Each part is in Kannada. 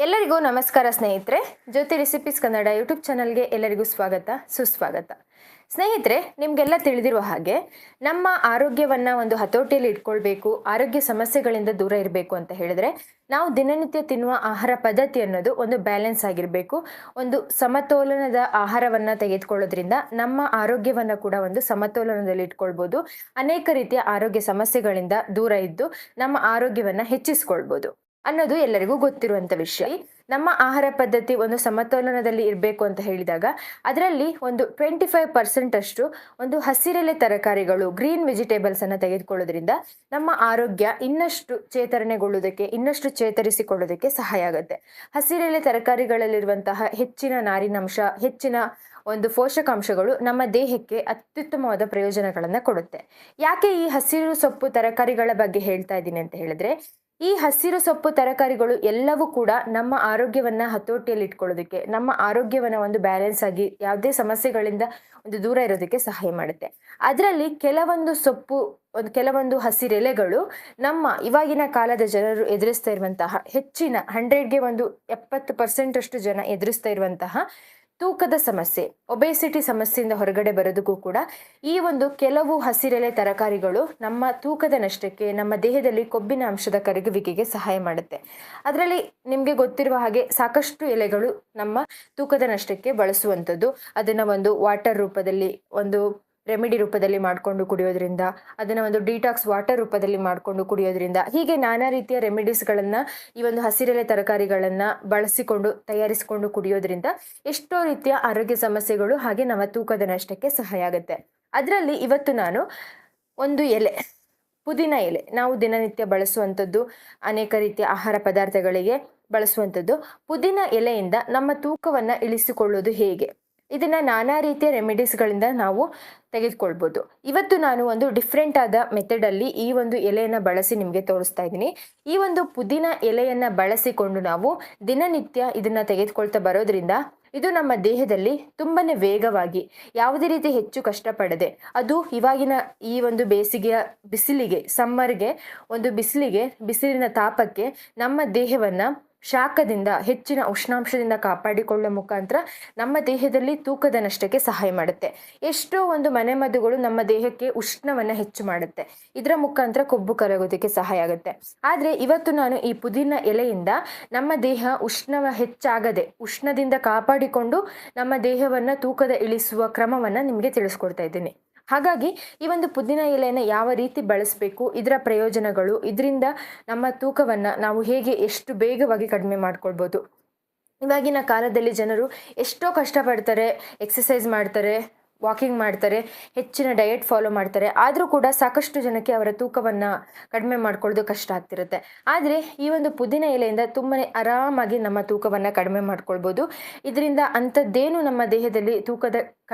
ಎಲ್ಲರಿಗೂ ನಮಸ್ಕಾರ ಸ್ನೇಹಿತರೆ. ಜ್ಯೋತಿ ರೆಸಿಪೀಸ್ ಕನ್ನಡ ಯೂಟ್ಯೂಬ್ ಚಾನಲ್ಗೆ ಎಲ್ಲರಿಗೂ ಸ್ವಾಗತ ಸುಸ್ವಾಗತ. ಸ್ನೇಹಿತರೆ, ನಿಮಗೆಲ್ಲ ತಿಳಿದಿರುವ ಹಾಗೆ ನಮ್ಮ ಆರೋಗ್ಯವನ್ನು ಒಂದು ಹತೋಟಿಯಲ್ಲಿ ಇಟ್ಕೊಳ್ಬೇಕು, ಆರೋಗ್ಯ ಸಮಸ್ಯೆಗಳಿಂದ ದೂರ ಇರಬೇಕು ಅಂತ ಹೇಳಿದ್ರೆ ನಾವು ದಿನನಿತ್ಯ ತಿನ್ನುವ ಆಹಾರ ಪದ್ಧತಿ ಅನ್ನೋದು ಒಂದು ಬ್ಯಾಲೆನ್ಸ್ ಆಗಿರಬೇಕು. ಒಂದು ಸಮತೋಲನದ ಆಹಾರವನ್ನು ತೆಗೆದುಕೊಳ್ಳೋದ್ರಿಂದ ನಮ್ಮ ಆರೋಗ್ಯವನ್ನು ಕೂಡ ಒಂದು ಸಮತೋಲನದಲ್ಲಿ ಇಟ್ಕೊಳ್ಬೋದು. ಅನೇಕ ರೀತಿಯ ಆರೋಗ್ಯ ಸಮಸ್ಯೆಗಳಿಂದ ದೂರ ಇದ್ದು ನಮ್ಮ ಆರೋಗ್ಯವನ್ನು ಹೆಚ್ಚಿಸ್ಕೊಳ್ಬೋದು ಅನ್ನೋದು ಎಲ್ಲರಿಗೂ ಗೊತ್ತಿರುವಂಥ ವಿಷಯ. ನಮ್ಮ ಆಹಾರ ಪದ್ಧತಿ ಒಂದು ಸಮತೋಲನದಲ್ಲಿ ಇರಬೇಕು ಅಂತ ಹೇಳಿದಾಗ ಅದರಲ್ಲಿ ಒಂದು 25% ಅಷ್ಟು ಒಂದು ಹಸಿರೆಲೆ ತರಕಾರಿಗಳು, ಗ್ರೀನ್ ವೆಜಿಟೇಬಲ್ಸ್ ಅನ್ನು ತೆಗೆದುಕೊಳ್ಳೋದ್ರಿಂದ ನಮ್ಮ ಆರೋಗ್ಯ ಇನ್ನಷ್ಟು ಚೇತರಿಸಿಕೊಳ್ಳೋದಕ್ಕೆ ಸಹಾಯ ಆಗುತ್ತೆ. ಹಸಿರೆಲೆ ತರಕಾರಿಗಳಲ್ಲಿರುವಂತಹ ಹೆಚ್ಚಿನ ನಾರಿನಂಶ, ಹೆಚ್ಚಿನ ಒಂದು ಪೋಷಕಾಂಶಗಳು ನಮ್ಮ ದೇಹಕ್ಕೆ ಅತ್ಯುತ್ತಮವಾದ ಪ್ರಯೋಜನಗಳನ್ನು ಕೊಡುತ್ತೆ. ಯಾಕೆ ಈ ಹಸಿರು ಸೊಪ್ಪು ತರಕಾರಿಗಳ ಬಗ್ಗೆ ಹೇಳ್ತಾ ಇದ್ದೀನಿ ಅಂತ ಹೇಳಿದ್ರೆ, ಈ ಹಸಿರು ಸೊಪ್ಪು ತರಕಾರಿಗಳು ಎಲ್ಲವೂ ಕೂಡ ನಮ್ಮ ಆರೋಗ್ಯವನ್ನ ಹತೋಟಿಯಲ್ಲಿ ಇಟ್ಕೊಳ್ಳೋದಕ್ಕೆ, ನಮ್ಮ ಆರೋಗ್ಯವನ್ನ ಒಂದು ಬ್ಯಾಲೆನ್ಸ್ ಆಗಿ ಯಾವುದೇ ಸಮಸ್ಯೆಗಳಿಂದ ಒಂದು ದೂರ ಇರೋದಕ್ಕೆ ಸಹಾಯ ಮಾಡುತ್ತೆ. ಅದರಲ್ಲಿ ಕೆಲವೊಂದು ಹಸಿರೆಲೆಗಳು ನಮ್ಮ ಇವಾಗಿನ ಕಾಲದ ಜನರು ಎದುರಿಸ್ತಾ ಇರುವಂತಹ ಹೆಚ್ಚಿನ 100ಗೆ ಒಂದು 70% ಅಷ್ಟು ಜನ ಎದುರಿಸ್ತಾ ಇರುವಂತಹ ತೂಕದ ಸಮಸ್ಯೆ, ಒಬೆಸಿಟಿ ಸಮಸ್ಯೆಯಿಂದ ಹೊರಗಡೆ ಬರೋದಕ್ಕೂ ಕೂಡ ಈ ಒಂದು ಕೆಲವು ಹಸಿರೆಲೆ ತರಕಾರಿಗಳು ನಮ್ಮ ತೂಕದ ನಷ್ಟಕ್ಕೆ, ನಮ್ಮ ದೇಹದಲ್ಲಿ ಕೊಬ್ಬಿನ ಅಂಶದ ಕರಗುವಿಕೆಗೆ ಸಹಾಯ ಮಾಡುತ್ತೆ. ಅದರಲ್ಲಿ ನಿಮಗೆ ಗೊತ್ತಿರುವ ಹಾಗೆ ಸಾಕಷ್ಟು ಎಲೆಗಳು ನಮ್ಮ ತೂಕದ ನಷ್ಟಕ್ಕೆ ಬಳಸುವಂಥದ್ದು. ಅದನ್ನು ಒಂದು ವಾಟರ್ ರೂಪದಲ್ಲಿ, ಒಂದು ರೆಮಿಡಿ ರೂಪದಲ್ಲಿ ಮಾಡಿಕೊಂಡು ಕುಡಿಯೋದ್ರಿಂದ, ಅದನ್ನು ಒಂದು ಡಿಟಾಕ್ಸ್ ವಾಟರ್ ರೂಪದಲ್ಲಿ ಮಾಡಿಕೊಂಡು ಕುಡಿಯೋದ್ರಿಂದ, ಹೀಗೆ ನಾನಾ ರೀತಿಯ ರೆಮಿಡೀಸ್ಗಳನ್ನು ಈ ಒಂದು ಹಸಿರೆಲೆ ತರಕಾರಿಗಳನ್ನು ಬಳಸಿಕೊಂಡು ತಯಾರಿಸಿಕೊಂಡು ಕುಡಿಯೋದ್ರಿಂದ ಎಷ್ಟೋ ರೀತಿಯ ಆರೋಗ್ಯ ಸಮಸ್ಯೆಗಳು ಹಾಗೆ ನಮ್ಮ ತೂಕದ ನಷ್ಟಕ್ಕೆ ಸಹಾಯ ಆಗುತ್ತೆ. ಅದರಲ್ಲಿ ಇವತ್ತು ನಾನು ಒಂದು ಎಲೆ, ಪುದೀನ ಎಲೆ, ನಾವು ದಿನನಿತ್ಯ ಬಳಸುವಂಥದ್ದು, ಅನೇಕ ರೀತಿಯ ಆಹಾರ ಪದಾರ್ಥಗಳಿಗೆ ಬಳಸುವಂಥದ್ದು. ಪುದೀನ ಎಲೆಯಿಂದ ನಮ್ಮ ತೂಕವನ್ನು ಇಳಿಸಿಕೊಳ್ಳೋದು ಹೇಗೆ, ಇದನ್ನ ನಾನಾ ರೀತಿಯ ರೆಮಿಡೀಸ್ಗಳಿಂದ ನಾವು ತೆಗೆದುಕೊಳ್ಬೋದು. ಇವತ್ತು ನಾನು ಒಂದು ಡಿಫ್ರೆಂಟ್ ಆದ ಮೆಥಡಲ್ಲಿ ಈ ಒಂದು ಎಲೆಯನ್ನು ಬಳಸಿ ನಿಮಗೆ ತೋರಿಸ್ತಾ ಇದ್ದೀನಿ. ಈ ಒಂದು ಪುದೀನ ಎಲೆಯನ್ನು ಬಳಸಿಕೊಂಡು ನಾವು ದಿನನಿತ್ಯ ಇದನ್ನು ತೆಗೆದುಕೊಳ್ತಾ ಬರೋದ್ರಿಂದ ಇದು ನಮ್ಮ ದೇಹದಲ್ಲಿ ತುಂಬನೇ ವೇಗವಾಗಿ, ಯಾವುದೇ ರೀತಿ ಹೆಚ್ಚು ಕಷ್ಟಪಡದೆ, ಅದು ಇವಾಗಿನ ಈ ಒಂದು ಬೇಸಿಗೆಯ ಬಿಸಿಲಿಗೆ, ಸಮ್ಮರ್ಗೆ, ಒಂದು ಬಿಸಿಲಿನ ತಾಪಕ್ಕೆ ನಮ್ಮ ದೇಹವನ್ನು ಶಾಖದಿಂದ, ಹೆಚ್ಚಿನ ಉಷ್ಣಾಂಶದಿಂದ ಕಾಪಾಡಿಕೊಳ್ಳುವ ಮುಖಾಂತರ ನಮ್ಮ ದೇಹದಲ್ಲಿ ತೂಕದ ನಷ್ಟಕ್ಕೆ ಸಹಾಯ ಮಾಡುತ್ತೆ. ಎಷ್ಟೋ ಒಂದು ಮನೆಮದ್ದುಗಳು ನಮ್ಮ ದೇಹಕ್ಕೆ ಉಷ್ಣವನ್ನು ಹೆಚ್ಚು ಮಾಡುತ್ತೆ, ಇದರ ಮುಖಾಂತರ ಕೊಬ್ಬು ಕರಗೋದಕ್ಕೆ ಸಹಾಯ ಆಗುತ್ತೆ. ಆದರೆ ಇವತ್ತು ನಾನು ಈ ಪುದೀನ ಎಲೆಯಿಂದ ನಮ್ಮ ದೇಹ ಹೆಚ್ಚಾಗದೆ ಉಷ್ಣದಿಂದ ಕಾಪಾಡಿಕೊಂಡು ನಮ್ಮ ದೇಹವನ್ನು ತೂಕದ ಇಳಿಸುವ ಕ್ರಮವನ್ನು ನಿಮಗೆ ತಿಳಿಸ್ಕೊಡ್ತಾ ಇದ್ದೀನಿ. ಹಾಗಾಗಿ ಈ ಒಂದು ಪುದೀನ ಎಲೆಯನ್ನು ಯಾವ ರೀತಿ ಬಳಸಬೇಕು, ಇದರ ಪ್ರಯೋಜನಗಳು, ಇದರಿಂದ ನಮ್ಮ ತೂಕವನ್ನು ನಾವು ಹೇಗೆ ಎಷ್ಟು ಬೇಗವಾಗಿ ಕಡಿಮೆ ಮಾಡ್ಕೊಳ್ಬೋದು. ಇವಾಗಿನ ಕಾಲದಲ್ಲಿ ಜನರು ಎಷ್ಟೋ ಕಷ್ಟಪಡ್ತಾರೆ, ಎಕ್ಸಸೈಸ್ ಮಾಡ್ತಾರೆ, ವಾಕಿಂಗ್ ಮಾಡ್ತಾರೆ, ಹೆಚ್ಚಿನ ಡಯಟ್ ಫಾಲೋ ಮಾಡ್ತಾರೆ, ಆದರೂ ಕೂಡ ಸಾಕಷ್ಟು ಜನಕ್ಕೆ ಅವರ ತೂಕವನ್ನು ಕಡಿಮೆ ಮಾಡ್ಕೊಳ್ಳೋದು ಕಷ್ಟ ಆಗ್ತಿರುತ್ತೆ. ಆದರೆ ಈ ಒಂದು ಪುದೀನ ಎಲೆಯಿಂದ ತುಂಬಾ ಆರಾಮಾಗಿ ನಮ್ಮ ತೂಕವನ್ನು ಕಡಿಮೆ ಮಾಡ್ಕೊಳ್ಬೋದು. ಇದರಿಂದ ಅಂಥದ್ದೇನು ನಮ್ಮ ದೇಹದಲ್ಲಿ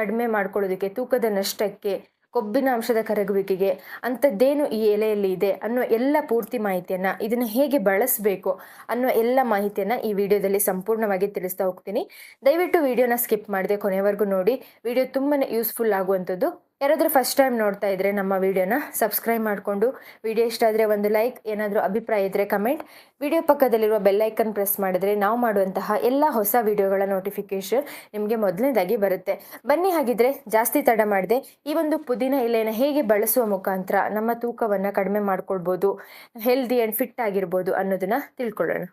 ಕಡಿಮೆ ಮಾಡ್ಕೊಳ್ಳೋದಕ್ಕೆ, ತೂಕದ ನಷ್ಟಕ್ಕೆ, ಕೊಬ್ಬಿನ ಅಂಶದ ಕರಗುವಿಕೆಗೆ ಅಂಥದ್ದೇನು ಈ ಎಲೆಯಲ್ಲಿ ಇದೆ ಅನ್ನೋ ಎಲ್ಲ ಪೂರ್ತಿ ಮಾಹಿತಿಯನ್ನು, ಇದನ್ನು ಹೇಗೆ ಬಳಸಬೇಕು ಅನ್ನೋ ಎಲ್ಲ ಮಾಹಿತಿಯನ್ನು ಈ ವಿಡಿಯೋದಲ್ಲಿ ಸಂಪೂರ್ಣವಾಗಿ ತಿಳಿಸ್ತಾ ಹೋಗ್ತೀನಿ. ದಯವಿಟ್ಟು ವಿಡಿಯೋನ ಸ್ಕಿಪ್ ಮಾಡದೆ ಕೊನೆವರೆಗೂ ನೋಡಿ. ವಿಡಿಯೋ ತುಂಬಾ ಯೂಸ್ಫುಲ್ ಆಗುವಂಥದ್ದು. ಯಾರಾದರೂ ಫಸ್ಟ್ ಟೈಮ್ ನೋಡ್ತಾ ಇದ್ದರೆ ನಮ್ಮ ವಿಡಿಯೋನ ಸಬ್ಸ್ಕ್ರೈಬ್ ಮಾಡಿಕೊಂಡು, ವಿಡಿಯೋ ಇಷ್ಟ ಆದರೆ ಒಂದು ಲೈಕ್, ಏನಾದರೂ ಅಭಿಪ್ರಾಯ ಇದ್ದರೆ ಕಮೆಂಟ್, ವಿಡಿಯೋ ಪಕ್ಕದಲ್ಲಿರುವ ಬೆಲ್ಲೈಕನ್ ಪ್ರೆಸ್ ಮಾಡಿದರೆ ನಾವು ಮಾಡುವಂತಹ ಎಲ್ಲ ಹೊಸ ವಿಡಿಯೋಗಳ ನೋಟಿಫಿಕೇಶನ್ ನಿಮಗೆ ಮೊದಲನೇದಾಗಿ ಬರುತ್ತೆ. ಬನ್ನಿ, ಹಾಗಿದ್ರೆ ಜಾಸ್ತಿ ತಡ ಮಾಡದೆ ಈ ಒಂದು ಪುದೀನ ಎಲೆಯನ್ನು ಹೇಗೆ ಬಳಸುವ ಮುಖಾಂತರ ನಮ್ಮ ತೂಕವನ್ನು ಕಡಿಮೆ ಮಾಡ್ಕೊಳ್ಬೋದು, ಹೆಲ್ದಿ ಆ್ಯಂಡ್ ಫಿಟ್ ಆಗಿರ್ಬೋದು ಅನ್ನೋದನ್ನು ತಿಳ್ಕೊಳ್ಳೋಣ.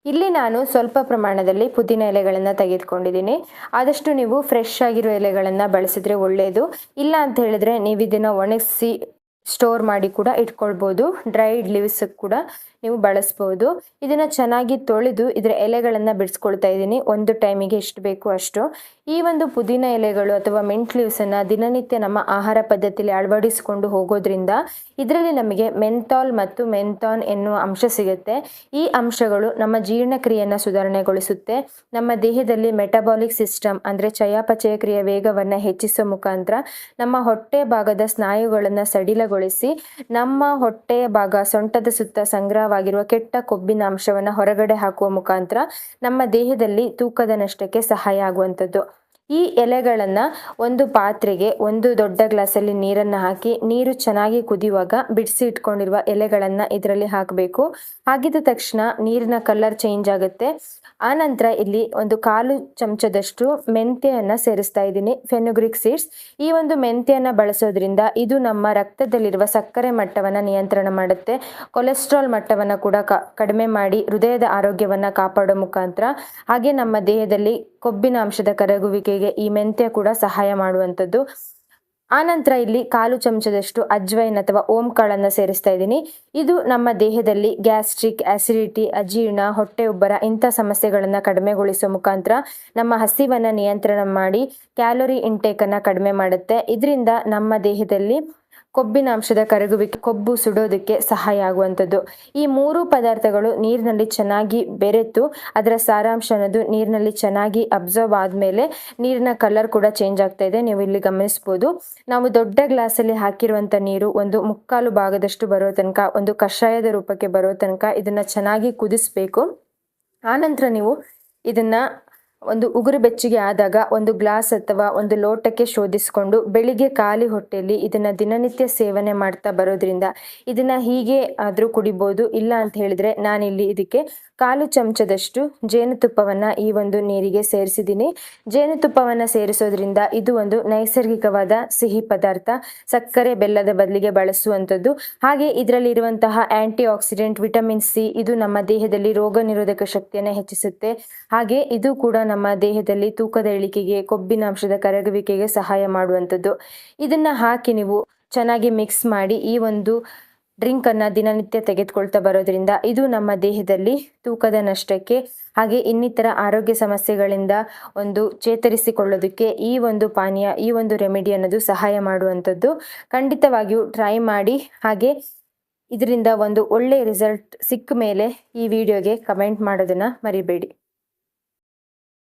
ಇಲ್ಲಿ ನಾನು ಸ್ವಲ್ಪ ಪ್ರಮಾಣದಲ್ಲಿ ಪುದೀನ ಎಲೆಗಳನ್ನು ತೆಗೆದುಕೊಂಡಿದ್ದೀನಿ. ಆದಷ್ಟು ನೀವು ಫ್ರೆಶ್ ಆಗಿರೋ ಎಲೆಗಳನ್ನು ಬಳಸಿದ್ರೆ ಒಳ್ಳೆಯದು. ಇಲ್ಲ ಅಂತ ಹೇಳಿದ್ರೆ ನೀವು ಇದನ್ನು ಒಣಗಿಸಿ ಸ್ಟೋರ್ ಮಾಡಿ ಕೂಡ ಇಟ್ಕೊಳ್ಬೋದು. ಡ್ರೈಡ್ ಲೀವ್ಸ್ ಕೂಡ ನೀವು ಬಳಸ್ಬೋದು. ಇದನ್ನು ಚೆನ್ನಾಗಿ ತೊಳೆದು ಇದರ ಎಲೆಗಳನ್ನು ಬಿಡಿಸ್ಕೊಳ್ತಾ ಇದ್ದೀನಿ. ಒಂದು ಟೈಮಿಗೆ ಎಷ್ಟು ಬೇಕು ಅಷ್ಟು. ಈ ಒಂದು ಪುದೀನ ಎಲೆಗಳು ಅಥವಾ ಮೆಂಟ್ ಲೀವ್ಸನ್ನು ದಿನನಿತ್ಯ ನಮ್ಮ ಆಹಾರ ಪದ್ಧತಿಯಲ್ಲಿ ಅಳವಡಿಸಿಕೊಂಡು ಹೋಗೋದ್ರಿಂದ ಇದರಲ್ಲಿ ನಮಗೆ ಮೆಂಥಾಲ್ ಮತ್ತು ಮೆಂಥಾನ್ ಎನ್ನುವ ಅಂಶ ಸಿಗುತ್ತೆ. ಈ ಅಂಶಗಳು ನಮ್ಮ ಜೀರ್ಣಕ್ರಿಯೆಯನ್ನು ಸುಧಾರಣೆಗೊಳಿಸುತ್ತೆ. ನಮ್ಮ ದೇಹದಲ್ಲಿ ಮೆಟಬಾಲಿಕ್ ಸಿಸ್ಟಮ್ ಅಂದರೆ ಚಯಾಪಚಯ ಕ್ರಿಯೆ ವೇಗವನ್ನು ಹೆಚ್ಚಿಸುವ ಮುಖಾಂತರ ನಮ್ಮ ಹೊಟ್ಟೆ ಭಾಗದ ಸ್ನಾಯುಗಳನ್ನು ಸಡಿಲಗೊಳಿಸಿ ನಮ್ಮ ಹೊಟ್ಟೆಯ ಭಾಗ, ಸೊಂಟದ ಸುತ್ತ ಸಂಗ್ರಹವಾಗಿರುವ ಕೆಟ್ಟ ಕೊಬ್ಬಿನ ಅಂಶವನ್ನು ಹೊರಗಡೆ ಹಾಕುವ ಮುಖಾಂತರ ನಮ್ಮ ದೇಹದಲ್ಲಿ ತೂಕದ ನಷ್ಟಕ್ಕೆ ಸಹಾಯ ಆಗುವಂಥದ್ದು. ಈ ಎಲೆಗಳನ್ನು ಒಂದು ಪಾತ್ರೆಗೆ ಒಂದು ದೊಡ್ಡ ಗ್ಲಾಸಲ್ಲಿ ನೀರನ್ನು ಹಾಕಿ ನೀರು ಚೆನ್ನಾಗಿ ಕುದಿಯುವಾಗ ಬಿಡಿಸಿ ಇಟ್ಕೊಂಡಿರುವ ಎಲೆಗಳನ್ನು ಇದರಲ್ಲಿ ಹಾಕಬೇಕು. ಹಾಕಿದ ತಕ್ಷಣ ನೀರಿನ ಕಲರ್ ಚೇಂಜ್ ಆಗುತ್ತೆ. ಆನಂತರ ಇಲ್ಲಿ ಒಂದು 1/4 ಚಮಚದಷ್ಟು ಮೆಂತ್ಯವನ್ನು ಸೇರಿಸ್ತಾ ಇದ್ದೀನಿ, ಫೆನುಗ್ರಿಕ್ ಸೀಡ್ಸ್. ಈ ಒಂದು ಮೆಂತ್ಯವನ್ನು ಬಳಸೋದ್ರಿಂದ ಇದು ನಮ್ಮ ರಕ್ತದಲ್ಲಿರುವ ಸಕ್ಕರೆ ಮಟ್ಟವನ್ನು ನಿಯಂತ್ರಣ ಮಾಡುತ್ತೆ. ಕೊಲೆಸ್ಟ್ರಾಲ್ ಮಟ್ಟವನ್ನು ಕೂಡ ಕಡಿಮೆ ಮಾಡಿ ಹೃದಯದ ಆರೋಗ್ಯವನ್ನು ಕಾಪಾಡೋ ಮುಖಾಂತರ, ಹಾಗೆ ನಮ್ಮ ದೇಹದಲ್ಲಿ ಕೊಬ್ಬಿನ ಅಂಶದ ಕರಗುವಿಕೆಗೆ ಈ ಮೆಂತ್ಯ ಕೂಡ ಸಹಾಯ ಮಾಡುವಂಥದ್ದು. ಆನಂತರ ಇಲ್ಲಿ 1/4 ಚಮಚದಷ್ಟು ಅಜ್ವೈನ್ ಅಥವಾ ಓಂ ಕಾಳನ್ನು ಸೇರಿಸ್ತಾ ಇದ್ದೀನಿ. ಇದು ನಮ್ಮ ದೇಹದಲ್ಲಿ ಗ್ಯಾಸ್ಟ್ರಿಕ್, ಆಸಿಡಿಟಿ, ಅಜೀರ್ಣ, ಹೊಟ್ಟೆ ಉಬ್ಬರ ಇಂಥ ಸಮಸ್ಯೆಗಳನ್ನು ಕಡಿಮೆಗೊಳಿಸೋ ಮುಖಾಂತರ ನಮ್ಮ ಹಸಿವನ್ನು ನಿಯಂತ್ರಣ ಮಾಡಿ ಕ್ಯಾಲೋರಿ ಇಂಟೇಕನ್ನು ಕಡಿಮೆ ಮಾಡುತ್ತೆ. ಇದರಿಂದ ನಮ್ಮ ದೇಹದಲ್ಲಿ ಕೊಬ್ಬಿನ ಅಂಶದ ಕರಗುವಿಕೆ, ಕೊಬ್ಬು ಸುಡೋದಕ್ಕೆ ಸಹಾಯ ಆಗುವಂಥದ್ದು. ಈ 3 ಪದಾರ್ಥಗಳು ನೀರಿನಲ್ಲಿ ಚೆನ್ನಾಗಿ ಬೆರೆತು ಅದರ ಸಾರಾಂಶ ಅನ್ನೋದು ನೀರಿನಲ್ಲಿ ಚೆನ್ನಾಗಿ ಅಬ್ಸರ್ವ್ ಆದಮೇಲೆ ನೀರಿನ ಕಲರ್ ಕೂಡ ಚೇಂಜ್ ಆಗ್ತಾ ಇದೆ, ನೀವು ಇಲ್ಲಿ ಗಮನಿಸ್ಬೋದು. ನಾವು ದೊಡ್ಡ ಗ್ಲಾಸಲ್ಲಿ ಹಾಕಿರುವಂಥ ನೀರು ಒಂದು 3/4 ಭಾಗದಷ್ಟು ಬರೋ ತನಕ, ಒಂದು ಕಷಾಯದ ರೂಪಕ್ಕೆ ಬರೋ ತನಕ ಇದನ್ನು ಚೆನ್ನಾಗಿ ಕುದಿಸ್ಬೇಕು. ಆನಂತರ ನೀವು ಇದನ್ನು ಒಂದು ಉಗುರು ಬೆಚ್ಚಗೆ ಆದಾಗ ಒಂದು ಗ್ಲಾಸ್ ಅಥವಾ ಒಂದು ಲೋಟಕ್ಕೆ ಶೋಧಿಸಿಕೊಂಡು ಬೆಳಿಗ್ಗೆ ಖಾಲಿ ಹೊಟ್ಟೆಯಲ್ಲಿ ಇದನ್ನು ದಿನನಿತ್ಯ ಸೇವನೆ ಮಾಡ್ತಾ ಬರೋದ್ರಿಂದ ಇದನ್ನು ಹೀಗೆ ಆದರೂ ಕುಡಿಬೋದು. ಇಲ್ಲ ಅಂತ ಹೇಳಿದ್ರೆ ನಾನಿಲ್ಲಿ ಇದಕ್ಕೆ 1/4 ಚಮಚದಷ್ಟು ಜೇನುತುಪ್ಪವನ್ನು ಈ ಒಂದು ನೀರಿಗೆ ಸೇರಿಸಿದ್ದೀನಿ. ಜೇನುತುಪ್ಪವನ್ನು ಸೇರಿಸೋದ್ರಿಂದ ಇದು ಒಂದು ನೈಸರ್ಗಿಕವಾದ ಸಿಹಿ ಪದಾರ್ಥ, ಸಕ್ಕರೆ ಬೆಲ್ಲದ ಬದಲಿಗೆ ಬಳಸುವಂಥದ್ದು. ಹಾಗೆ ಇದರಲ್ಲಿರುವಂತಹ ಆಂಟಿ ಆಕ್ಸಿಡೆಂಟ್ ವಿಟಮಿನ್ ಸಿ ಇದು ನಮ್ಮ ದೇಹದಲ್ಲಿ ರೋಗ ನಿರೋಧಕ ಶಕ್ತಿಯನ್ನು ಹೆಚ್ಚಿಸುತ್ತೆ. ಹಾಗೆ ಇದು ಕೂಡ ನಮ್ಮ ದೇಹದಲ್ಲಿ ತೂಕದ ಇಳಿಕೆಗೆ, ಕೊಬ್ಬಿನ ಅಂಶದ ಕರಗುವಿಕೆಗೆ ಸಹಾಯ ಮಾಡುವಂಥದ್ದು. ಇದನ್ನು ಹಾಕಿ ನೀವು ಚೆನ್ನಾಗಿ ಮಿಕ್ಸ್ ಮಾಡಿ ಈ ಒಂದು ಡ್ರಿಂಕನ್ನು ದಿನನಿತ್ಯ ತೆಗೆದುಕೊಳ್ತಾ ಬರೋದ್ರಿಂದ ಇದು ನಮ್ಮ ದೇಹದಲ್ಲಿ ತೂಕದ ನಷ್ಟಕ್ಕೆ ಹಾಗೆ ಇನ್ನಿತರ ಆರೋಗ್ಯ ಸಮಸ್ಯೆಗಳಿಂದ ಒಂದು ಚೇತರಿಸಿಕೊಳ್ಳೋದಕ್ಕೆ ಈ ಒಂದು ಪಾನೀಯ, ಈ ಒಂದು ರೆಮಿಡಿ ಅನ್ನೋದು ಸಹಾಯ ಮಾಡುವಂಥದ್ದು. ಖಂಡಿತವಾಗಿಯೂ ಟ್ರೈ ಮಾಡಿ. ಹಾಗೆ ಇದರಿಂದ ಒಂದು ಒಳ್ಳೆಯ ರಿಸಲ್ಟ್ ಸಿಕ್ಕ ಮೇಲೆ ಈ ವಿಡಿಯೋಗೆ ಕಮೆಂಟ್ ಮಾಡೋದನ್ನು ಮರಿಬೇಡಿ.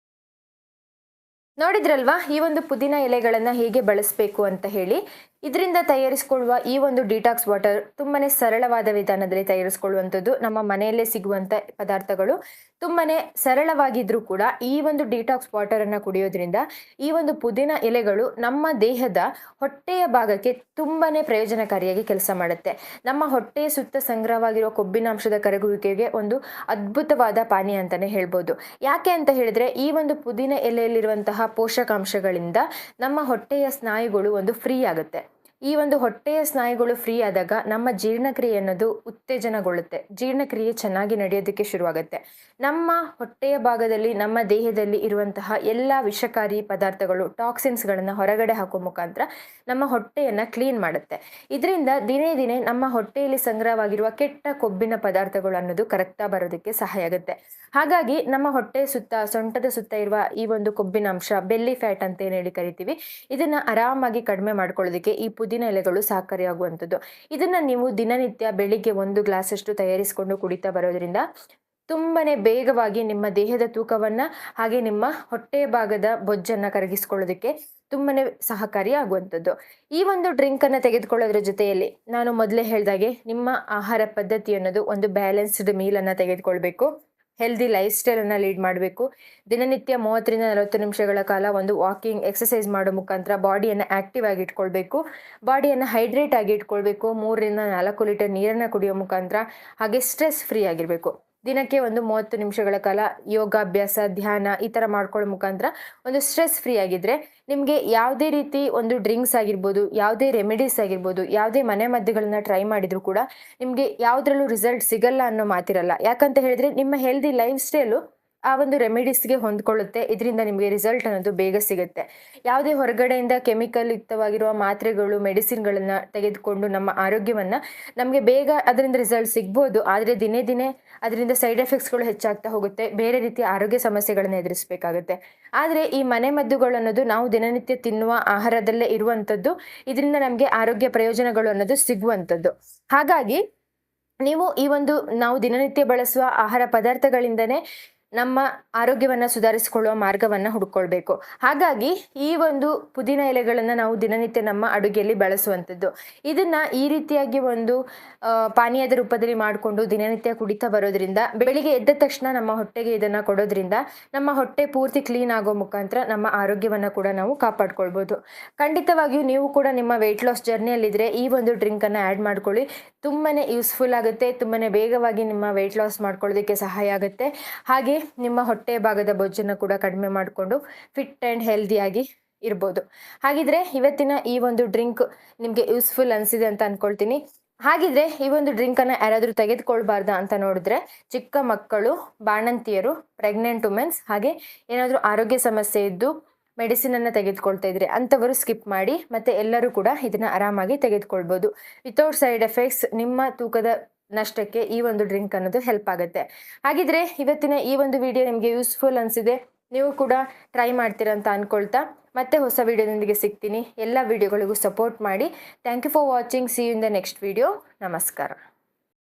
ನೋಡಿದ್ರಲ್ವಾ ಈ ಒಂದು ಪುದೀನ ಎಲೆಗಳನ್ನು ಹೇಗೆ ಬಳಸಬೇಕು ಅಂತ ಹೇಳಿ. ಇದರಿಂದ ತಯಾರಿಸಿಕೊಳ್ಳುವ ಈ ಒಂದು ಡಿಟಾಕ್ಸ್ ವಾಟರ್ ತುಂಬಾನೇ ಸರಳವಾದ ವಿಧಾನದಲ್ಲಿ ತಯಾರಿಸಿಕೊಳ್ಳುವಂಥದ್ದು. ನಮ್ಮ ಮನೆಯಲ್ಲೇ ಸಿಗುವಂಥ ಪದಾರ್ಥಗಳು ತುಂಬಾನೇ ಸರಳವಾಗಿದ್ರೂ ಕೂಡ ಈ ಒಂದು ಡಿಟಾಕ್ಸ್ ವಾಟರನ್ನು ಕುಡಿಯೋದ್ರಿಂದ ಈ ಒಂದು ಪುದೀನ ಎಲೆಗಳು ನಮ್ಮ ದೇಹದ ಹೊಟ್ಟೆಯ ಭಾಗಕ್ಕೆ ತುಂಬಾನೇ ಪ್ರಯೋಜನಕಾರಿಯಾಗಿ ಕೆಲಸ ಮಾಡುತ್ತೆ. ನಮ್ಮ ಹೊಟ್ಟೆಯ ಸುತ್ತ ಸಂಗ್ರಹವಾಗಿರುವ ಕೊಬ್ಬಿನಾಂಶದ ಕರಗುವಿಕೆಗೆ ಒಂದು ಅದ್ಭುತವಾದ ಪಾನೀಯ ಅಂತಾನೆ ಹೇಳ್ಬೋದು. ಯಾಕೆ ಅಂತ ಹೇಳಿದ್ರೆ ಈ ಒಂದು ಪುದೀನ ಎಲೆಯಲ್ಲಿರುವಂತಹ ಪೋಷಕಾಂಶಗಳಿಂದ ನಮ್ಮ ಹೊಟ್ಟೆಯ ಸ್ನಾಯುಗಳು ಒಂದು ಫ್ರೀ ಆಗುತ್ತೆ. ಈ ಒಂದು ಹೊಟ್ಟೆಯ ಸ್ನಾಯುಗಳು ಫ್ರೀ ಆದಾಗ ನಮ್ಮ ಜೀರ್ಣಕ್ರಿಯೆ ಅನ್ನೋದು ಉತ್ತೇಜನಗೊಳ್ಳುತ್ತೆ. ಜೀರ್ಣಕ್ರಿಯೆ ಚೆನ್ನಾಗಿ ನಡೆಯೋದಕ್ಕೆ ಶುರುವಾಗುತ್ತೆ. ನಮ್ಮ ಹೊಟ್ಟೆಯ ಭಾಗದಲ್ಲಿ, ನಮ್ಮ ದೇಹದಲ್ಲಿ ಇರುವಂತಹ ಎಲ್ಲ ವಿಷಕಾರಿ ಪದಾರ್ಥಗಳು, ಟಾಕ್ಸಿನ್ಸ್ಗಳನ್ನು ಹೊರಗಡೆ ಹಾಕೋ ಮುಖಾಂತರ ನಮ್ಮ ಹೊಟ್ಟೆಯನ್ನು ಕ್ಲೀನ್ ಮಾಡುತ್ತೆ. ಇದರಿಂದ ದಿನೇ ದಿನೇ ನಮ್ಮ ಹೊಟ್ಟೆಯಲ್ಲಿ ಸಂಗ್ರಹವಾಗಿರುವ ಕೆಟ್ಟ ಕೊಬ್ಬಿನ ಪದಾರ್ಥಗಳು ಅನ್ನೋದು ಕರಗ್ತಾ ಬರೋದಕ್ಕೆ ಸಹಾಯ ಆಗುತ್ತೆ. ಹಾಗಾಗಿ ನಮ್ಮ ಹೊಟ್ಟೆ ಸುತ್ತ, ಸೊಂಟದ ಸುತ್ತ ಇರುವ ಈ ಒಂದು ಕೊಬ್ಬಿನ ಅಂಶ, ಬೆಲ್ಲಿ ಫ್ಯಾಟ್ ಅಂತ ಏನು ಹೇಳಿ ಕರಿತೀವಿ, ಇದನ್ನು ಆರಾಮಾಗಿ ಕಡಿಮೆ ಮಾಡ್ಕೊಳ್ಳೋದಕ್ಕೆ ಈ ಪುದೀನ ಎಲೆಗಳು ಸಹಕಾರಿಯಾಗುವಂಥದ್ದು. ಇದನ್ನು ನೀವು ದಿನನಿತ್ಯ ಬೆಳಿಗ್ಗೆ 1 ಗ್ಲಾಸಷ್ಟು ತಯಾರಿಸಿಕೊಂಡು ಕುಡಿತಾ ಬರೋದ್ರಿಂದ ತುಂಬಾನೇ ಬೇಗವಾಗಿ ನಿಮ್ಮ ದೇಹದ ತೂಕವನ್ನು ಹಾಗೆ ನಿಮ್ಮ ಹೊಟ್ಟೆ ಭಾಗದ ಬೊಜ್ಜನ್ನು ಕರಗಿಸ್ಕೊಳ್ಳೋದಕ್ಕೆ ತುಂಬಾನೇ ಸಹಕಾರಿ ಆಗುವಂಥದ್ದು. ಈ ಒಂದು ಡ್ರಿಂಕನ್ನು ತೆಗೆದುಕೊಳ್ಳೋದ್ರ ಜೊತೆಯಲ್ಲಿ ನಾನು ಮೊದಲೇ ಹೇಳಿದಾಗೆ ನಿಮ್ಮ ಆಹಾರ ಪದ್ಧತಿ ಅನ್ನೋದು ಒಂದು ಬ್ಯಾಲೆನ್ಸ್ಡ್ ಮೀಲನ್ನು ತೆಗೆದುಕೊಳ್ಬೇಕು. ಹೆಲ್ದಿ ಲೈಫ್ ಸ್ಟೈಲನ್ನು ಲೀಡ್ ಮಾಡಬೇಕು. ದಿನನಿತ್ಯ 30ರಿಂದ 40 ನಿಮಿಷಗಳ ಕಾಲ ಒಂದು ವಾಕಿಂಗ್, ಎಕ್ಸಸೈಸ್ ಮಾಡೋ ಮುಖಾಂತರ ಬಾಡಿಯನ್ನು ಆ್ಯಕ್ಟಿವ್ ಆಗಿ ಇಟ್ಕೊಳ್ಬೇಕು. ಬಾಡಿಯನ್ನು ಹೈಡ್ರೇಟ್ ಆಗಿ ಇಟ್ಕೊಳ್ಬೇಕು. 3ರಿಂದ 4 ಲೀಟರ್ ನೀರನ್ನು ಕುಡಿಯೋ ಮುಖಾಂತರ, ಹಾಗೆ ಸ್ಟ್ರೆಸ್ ಫ್ರೀ ಆಗಿರಬೇಕು. ದಿನಕ್ಕೆ ಒಂದು 30 ನಿಮಿಷಗಳ ಕಾಲ ಯೋಗಾಭ್ಯಾಸ, ಧ್ಯಾನ ಈ ಥರ ಮಾಡ್ಕೊಳ್ಳೋ ಮುಖಾಂತರ ಒಂದು ಸ್ಟ್ರೆಸ್ ಫ್ರೀ ಆಗಿದ್ರೆ ನಿಮಗೆ ಯಾವುದೇ ರೀತಿ ಒಂದು ಡ್ರಿಂಕ್ಸ್ ಆಗಿರ್ಬೋದು, ಯಾವುದೇ ರೆಮಿಡೀಸ್ ಆಗಿರ್ಬೋದು, ಯಾವುದೇ ಮನೆ ಮದ್ದುಗಳನ್ನ ಟ್ರೈ ಮಾಡಿದ್ರು ಕೂಡ ನಿಮಗೆ ಯಾವುದ್ರಲ್ಲೂ ರಿಸಲ್ಟ್ ಸಿಗಲ್ಲ ಅನ್ನೋ ಮಾತಿರಲ್ಲ. ಯಾಕಂತ ಹೇಳಿದ್ರೆ ನಿಮ್ಮ ಹೆಲ್ದಿ ಲೈಫ್ ಸ್ಟೈಲು ಆ ಒಂದು ರೆಮಿಡೀಸ್ಗೆ ಹೊಂದ್ಕೊಳ್ಳುತ್ತೆ. ಇದರಿಂದ ನಿಮಗೆ ರಿಸಲ್ಟ್ ಅನ್ನೋದು ಬೇಗ ಸಿಗುತ್ತೆ. ಯಾವುದೇ ಹೊರಗಡೆಯಿಂದ ಕೆಮಿಕಲ್ ಯುಕ್ತವಾಗಿರುವ ಮಾತ್ರೆಗಳು, ಮೆಡಿಸಿನ್ಗಳನ್ನು ತೆಗೆದುಕೊಂಡು ನಮ್ಮ ಆರೋಗ್ಯವನ್ನು ನಮಗೆ ಬೇಗ ಅದರಿಂದ ರಿಸಲ್ಟ್ ಸಿಗ್ಬೋದು, ಆದರೆ ದಿನೇ ದಿನೇ ಅದರಿಂದ ಸೈಡ್ ಎಫೆಕ್ಟ್ಸ್ಗಳು ಹೆಚ್ಚಾಗ್ತಾ ಹೋಗುತ್ತೆ. ಬೇರೆ ರೀತಿಯ ಆರೋಗ್ಯ ಸಮಸ್ಯೆಗಳನ್ನು ಎದುರಿಸಬೇಕಾಗುತ್ತೆ. ಆದರೆ ಈ ಮನೆ ಮದ್ದುಗಳು ಅನ್ನೋದು ನಾವು ದಿನನಿತ್ಯ ತಿನ್ನುವ ಆಹಾರದಲ್ಲೇ ಇರುವಂಥದ್ದು. ಇದರಿಂದ ನಮಗೆ ಆರೋಗ್ಯ ಪ್ರಯೋಜನಗಳು ಅನ್ನೋದು ಸಿಗುವಂಥದ್ದು. ಹಾಗಾಗಿ ನೀವು ಈ ಒಂದು ನಾವು ದಿನನಿತ್ಯ ಬಳಸುವ ಆಹಾರ ಪದಾರ್ಥಗಳಿಂದನೇ ನಮ್ಮ ಆರೋಗ್ಯವನ್ನು ಸುಧಾರಿಸಿಕೊಳ್ಳುವ ಮಾರ್ಗವನ್ನು ಹುಡ್ಕೊಳ್ಬೇಕು. ಹಾಗಾಗಿ ಈ ಒಂದು ಪುದೀನ ಎಲೆಗಳನ್ನು ನಾವು ದಿನನಿತ್ಯ ನಮ್ಮ ಅಡುಗೆಯಲ್ಲಿ ಬಳಸುವಂಥದ್ದು. ಇದನ್ನು ಈ ರೀತಿಯಾಗಿ ಒಂದು ಪಾನೀಯದ ರೂಪದಲ್ಲಿ ಮಾಡಿಕೊಂಡು ದಿನನಿತ್ಯ ಕುಡಿತಾ ಬರೋದ್ರಿಂದ, ಬೆಳಿಗ್ಗೆ ಎದ್ದ ತಕ್ಷಣ ನಮ್ಮ ಹೊಟ್ಟೆಗೆ ಇದನ್ನು ಕೊಡೋದ್ರಿಂದ ನಮ್ಮ ಹೊಟ್ಟೆ ಪೂರ್ತಿ ಕ್ಲೀನ್ ಆಗೋ ಮುಖಾಂತರ ನಮ್ಮ ಆರೋಗ್ಯವನ್ನು ಕೂಡ ನಾವು ಕಾಪಾಡ್ಕೊಳ್ಬೋದು. ಖಂಡಿತವಾಗಿಯೂ ನೀವು ಕೂಡ ನಿಮ್ಮ ವೆಯ್ಟ್ ಲಾಸ್ ಜರ್ನಿಯಲ್ಲಿದ್ದರೆ ಈ ಒಂದು ಡ್ರಿಂಕನ್ನು ಆ್ಯಡ್ ಮಾಡ್ಕೊಳ್ಳಿ. ತುಂಬಾ ಯೂಸ್ಫುಲ್ ಆಗುತ್ತೆ. ತುಂಬಾ ಬೇಗವಾಗಿ ನಿಮ್ಮ ವೆಯ್ಟ್ ಲಾಸ್ ಮಾಡ್ಕೊಳ್ಳೋದಕ್ಕೆ ಸಹಾಯ ಆಗುತ್ತೆ. ಹಾಗೆ ನಿಮ್ಮ ಹೊಟ್ಟೆ ಭಾಗದ ಬೊಜ್ಜನ್ನು ಕೂಡ ಕಡಿಮೆ ಮಾಡಿಕೊಂಡು ಫಿಟ್ ಆ್ಯಂಡ್ ಹೆಲ್ದಿಯಾಗಿ ಇರ್ಬೋದು. ಹಾಗಿದ್ರೆ ಇವತ್ತಿನ ಈ ಒಂದು ಡ್ರಿಂಕ್ ನಿಮಗೆ ಯೂಸ್ಫುಲ್ ಅನಿಸಿದೆ ಅಂತ ಅಂದ್ಕೊಳ್ತೀನಿ. ಹಾಗಿದ್ರೆ ಈ ಒಂದು ಡ್ರಿಂಕನ್ನು ಯಾರಾದರೂ ತೆಗೆದುಕೊಳ್ಬಾರ್ದಾ ಅಂತ ನೋಡಿದ್ರೆ, ಚಿಕ್ಕ ಮಕ್ಕಳು, ಬಾಣಂತಿಯರು, ಪ್ರೆಗ್ನೆಂಟ್ ವುಮೆನ್ಸ್, ಹಾಗೆ ಏನಾದರೂ ಆರೋಗ್ಯ ಸಮಸ್ಯೆ ಇದ್ದು ಮೆಡಿಸಿನನ್ನು ತೆಗೆದುಕೊಳ್ತಾ ಇದ್ರೆ ಅಂಥವರು ಸ್ಕಿಪ್ ಮಾಡಿ. ಮತ್ತು ಎಲ್ಲರೂ ಕೂಡ ಇದನ್ನು ಆರಾಮಾಗಿ ತೆಗೆದುಕೊಳ್ಬೋದು. ವಿತೌಟ್ ಸೈಡ್ ಎಫೆಕ್ಟ್ಸ್ ನಿಮ್ಮ ತೂಕದ ನಷ್ಟಕ್ಕೆ ಈ ಒಂದು ಡ್ರಿಂಕ್ ಅನ್ನೋದು ಹೆಲ್ಪ್ ಆಗುತ್ತೆ. ಹಾಗಿದ್ರೆ ಇವತ್ತಿನ ಈ ಒಂದು ವಿಡಿಯೋ ನಿಮಗೆ ಯೂಸ್ಫುಲ್ ಅನಿಸಿದೆ, ನೀವು ಕೂಡ ಟ್ರೈ ಮಾಡ್ತೀರಾ ಅಂತ ಅಂದ್ಕೊಳ್ತಾ ಮತ್ತೆ ಹೊಸ ವಿಡಿಯೋದೊಂದಿಗೆ ಸಿಗ್ತೀನಿ. ಎಲ್ಲ ವಿಡಿಯೋಗಳಿಗೂ ಸಪೋರ್ಟ್ ಮಾಡಿ. Thank you for watching. See you in the next video. ನಮಸ್ಕಾರ.